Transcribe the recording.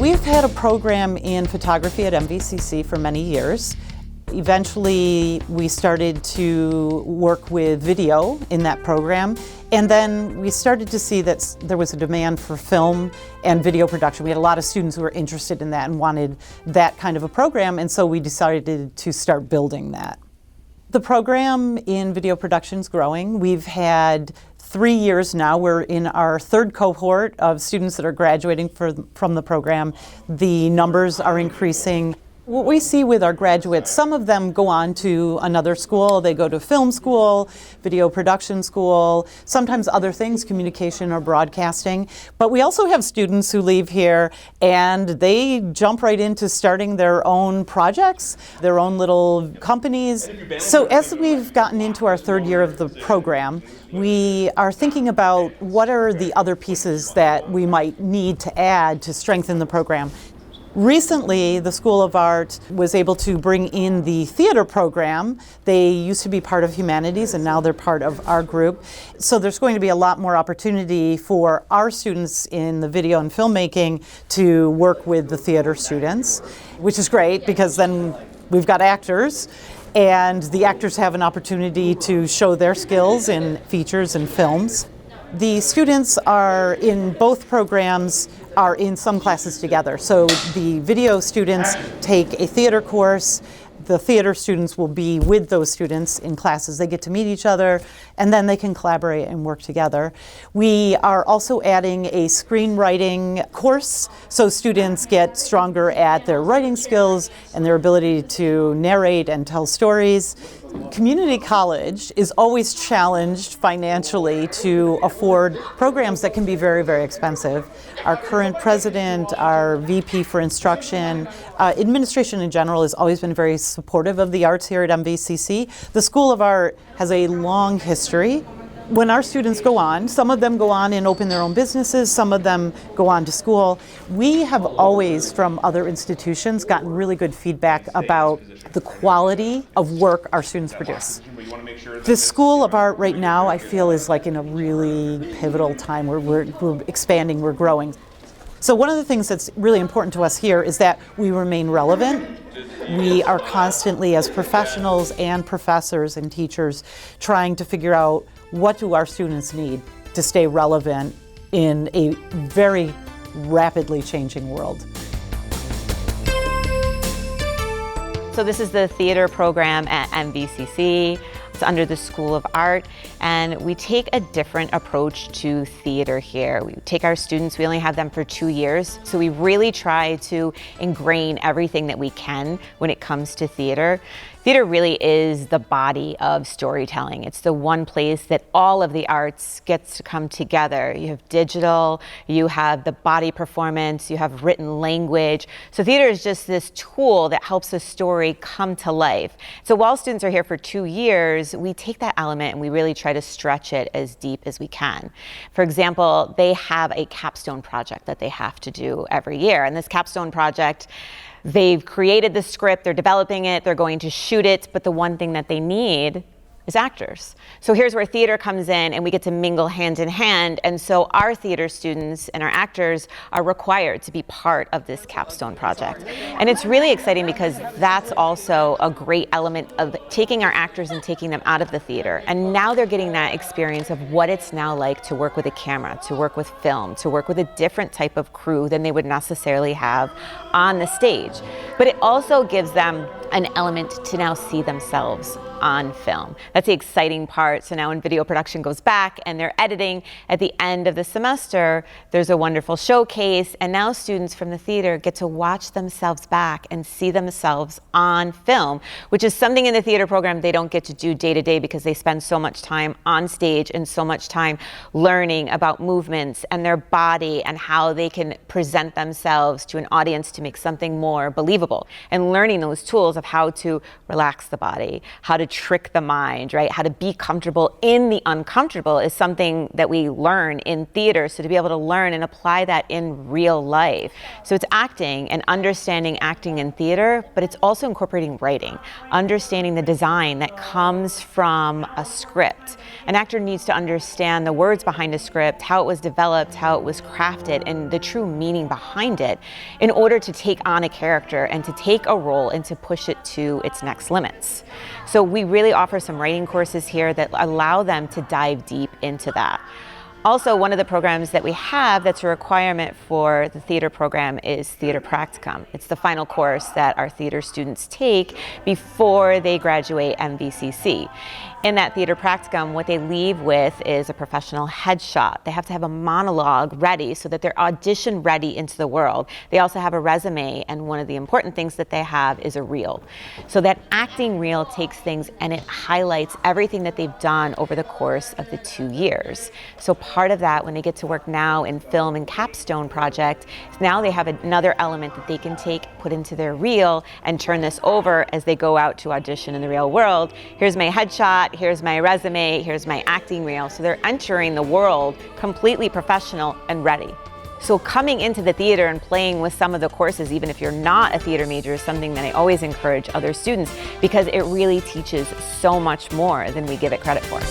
We've had a program in photography at MVCC for many years. Eventually, we started to work with video in that program, and then we started to see that there was a demand for film and video production. We had a lot of students who were interested in that and wanted that kind of a program, and so we decided to start building that. The program in video production is growing. We've had 3 years now. We're in our third cohort of students that are graduating from the program. The numbers are increasing. What we see with our graduates, some of them go on to another school. They go to film school, video production school, sometimes other things, communication or broadcasting. But we also have students who leave here and they jump right into starting their own projects, their own little companies. So as we've gotten into our third year of the program, we are thinking about what are the other pieces that we might need to add to strengthen the program. Recently, the School of Art was able to bring in the theater program. They used to be part of humanities and now they're part of our group. So there's going to be a lot more opportunity for our students in the video and filmmaking to work with the theater students, which is great because then we've got actors and the actors have an opportunity to show their skills in features and films. The students are in both programs are in some classes together. So the video students take a theater course. The theater students will be with those students in classes. They get to meet each other and then they can collaborate and work together. We are also adding a screenwriting course so students get stronger at their writing skills and their ability to narrate and tell stories. Community college is always challenged financially to afford programs that can be very, very expensive. Our current president, our VP for instruction, administration in general has always been very supportive of the arts here at MVCC. The School of Art has a long history. When our students go on, some of them go on and open their own businesses, some of them go on to school. We have always, from other institutions, gotten really good feedback about the quality of work our students produce. The School of Art right now, I feel, is like in a really pivotal time where we're expanding, we're growing. So one of the things that's really important to us here is that we remain relevant. We are constantly, as professionals and professors and teachers, trying to figure out what do our students need to stay relevant in a very rapidly changing world. So this is the theater program at MVCC. It's under the School of Art, and we take a different approach to theater here. We take our students, we only have them for 2 years, so we really try to ingrain everything that we can when it comes to theater. Theater really is the body of storytelling. It's the one place that all of the arts gets to come together. You have digital, you have the body performance, you have written language. So theater is just this tool that helps a story come to life. So while students are here for 2 years, we take that element and we really try to stretch it as deep as we can. For example, they have a capstone project that they have to do every year. And this capstone project, they've created the script, they're developing it, they're going to shoot it, but the one thing that they need is actors. So here's where theater comes in and we get to mingle hand in hand. And so our theater students and our actors are required to be part of this capstone project. And it's really exciting because that's also a great element of taking our actors and taking them out of the theater. And now they're getting that experience of what it's now like to work with a camera, to work with film, to work with a different type of crew than they would necessarily have on the stage. But it also gives them an element to now see themselves on film. That's the exciting part. So now when video production goes back and they're editing at the end of the semester, there's a wonderful showcase, and now students from the theater get to watch themselves back and see themselves on film, which is something in the theater program they don't get to do day to day because they spend so much time on stage and so much time learning about movements and their body and how they can present themselves to an audience to make something more believable, and learning those tools of how to relax the body, how to trick the mind, right? How to be comfortable in the uncomfortable is something that we learn in theater. So to be able to learn and apply that in real life. So it's acting and understanding acting in theater, but it's also incorporating writing, understanding the design that comes from a script. An actor needs to understand the words behind a script, how it was developed, how it was crafted, and the true meaning behind it in order to take on a character and to take a role and to push it to its next limits. So we really offer some writing courses here that allow them to dive deep into that. Also, one of the programs that we have that's a requirement for the theater program is theater practicum. It's the final course that our theater students take before they graduate MVCC. In that theater practicum, what they leave with is a professional headshot. They have to have a monologue ready so that they're audition ready into the world. They also have a resume, and one of the important things that they have is a reel. So that acting reel takes things and it highlights everything that they've done over the course of the 2 years. So part of that, when they get to work now in film and capstone project, now they have another element that they can take, put into their reel, and turn this over as they go out to audition in the real world. Here's my headshot. Here's my resume, here's my acting reel. So they're entering the world completely professional and ready. So coming into the theater and playing with some of the courses, even if you're not a theater major, is something that I always encourage other students because it really teaches so much more than we give it credit for.